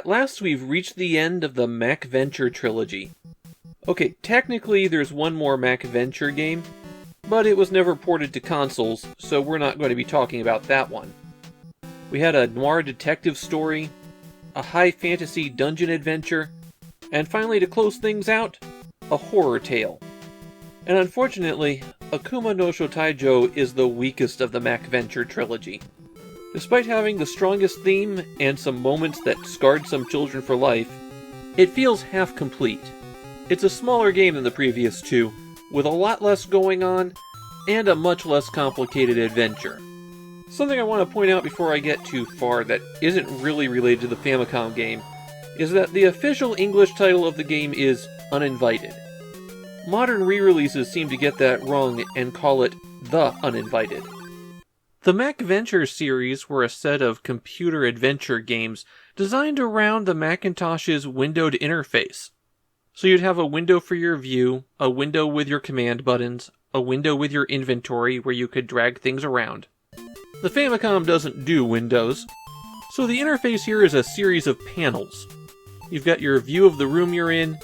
At last we've reached the end of the Mac Venture trilogy. Okay, technically there's one more Mac Venture game, but it was never ported to consoles, so we're not going to be talking about that one. We had a noir detective story, a high fantasy dungeon adventure, and finally to close things out, a horror tale. And unfortunately, Akuma no Shoutaijou is the weakest of the Mac Venture trilogy. Despite having the strongest theme and some moments that scarred some children for life, it feels half complete. It's a smaller game than the previous two, with a lot less going on, and a much less complicated adventure. Something I want to point out before I get too far that isn't really related to the Famicom game is that the official English title of the game is Uninvited. Modern re-releases seem to get that wrong and call it The Uninvited. The Mac Venture series were a set of computer adventure games designed around the Macintosh's windowed interface. So you'd have a window for your view, a window with your command buttons, a window with your inventory where you could drag things around. The Famicom doesn't do windows, so the interface here is a series of panels. You've got your view of the room you're in,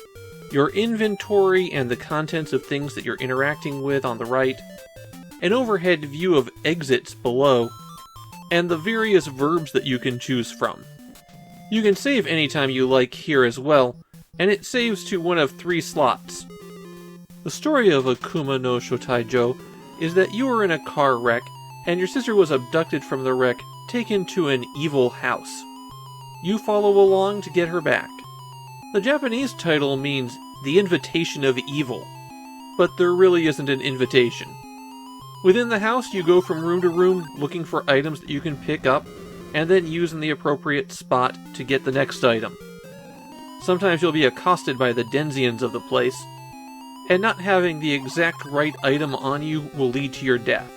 your inventory and the contents of things that you're interacting with on the right, an overhead view of exits below, and the various verbs that you can choose from. You can save anytime you like here as well, and it saves to one of 3 slots. The story of Akuma no Shoutaijou is that you were in a car wreck, and your sister was abducted from the wreck, taken to an evil house. You follow along to get her back. The Japanese title means The Invitation of Evil, but there really isn't an invitation. Within the house, you go from room to room looking for items that you can pick up, and then use in the appropriate spot to get the next item. Sometimes you'll be accosted by the denizens of the place, and not having the exact right item on you will lead to your death.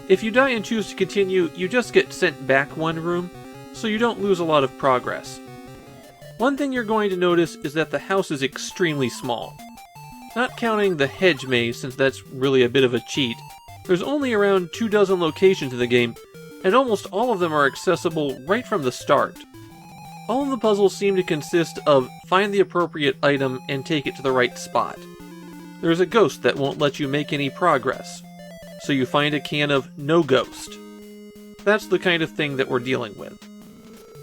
If you die and choose to continue, you just get sent back one room, so you don't lose a lot of progress. One thing you're going to notice is that the house is extremely small. Not counting the hedge maze, since that's really a bit of a cheat, there's only around 24 locations in the game, and almost all of them are accessible right from the start. All of the puzzles seem to consist of find the appropriate item and take it to the right spot. There's a ghost that won't let you make any progress, so you find a can of no ghost. That's the kind of thing that we're dealing with.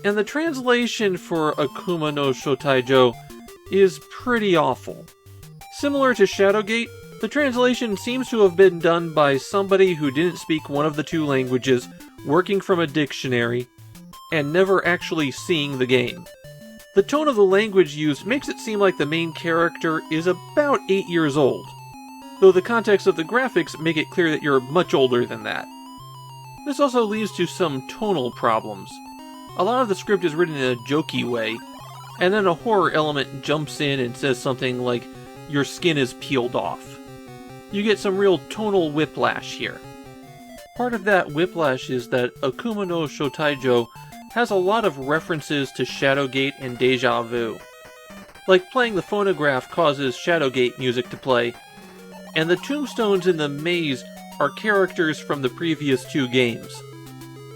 And the translation for Akuma no Shoutaijou is pretty awful. Similar to Shadowgate, the translation seems to have been done by somebody who didn't speak one of the 2 languages, working from a dictionary, and never actually seeing the game. The tone of the language used makes it seem like the main character is about 8 years old, though the context of the graphics make it clear that you're much older than that. This also leads to some tonal problems. A lot of the script is written in a jokey way, and then a horror element jumps in and says something like, "Your skin is peeled off." You get some real tonal whiplash here. Part of that whiplash is that Akuma no Shoutaijou has a lot of references to Shadowgate and Deja Vu. Like playing the phonograph causes Shadowgate music to play, and the tombstones in the maze are characters from the previous 2 games.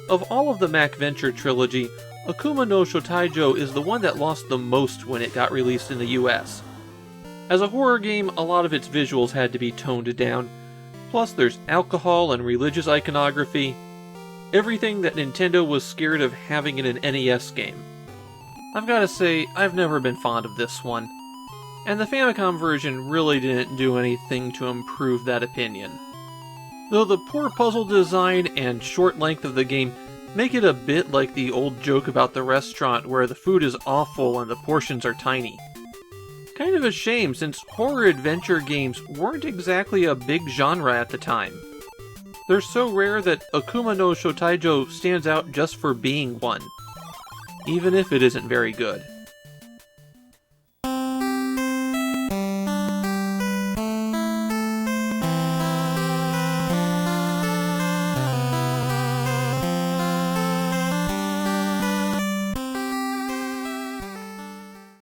Of all of the Mac Venture trilogy, Akuma no Shoutaijou is the one that lost the most when it got released in the US. As a horror game, a lot of its visuals had to be toned down, plus there's alcohol and religious iconography, everything that Nintendo was scared of having in an NES game. I've gotta say, I've never been fond of this one, and the Famicom version really didn't do anything to improve that opinion. Though the poor puzzle design and short length of the game make it a bit like the old joke about the restaurant where the food is awful and the portions are tiny. Kind of a shame, since horror adventure games weren't exactly a big genre at the time. They're so rare that Akuma no Shoutaijou stands out just for being one, even if it isn't very good.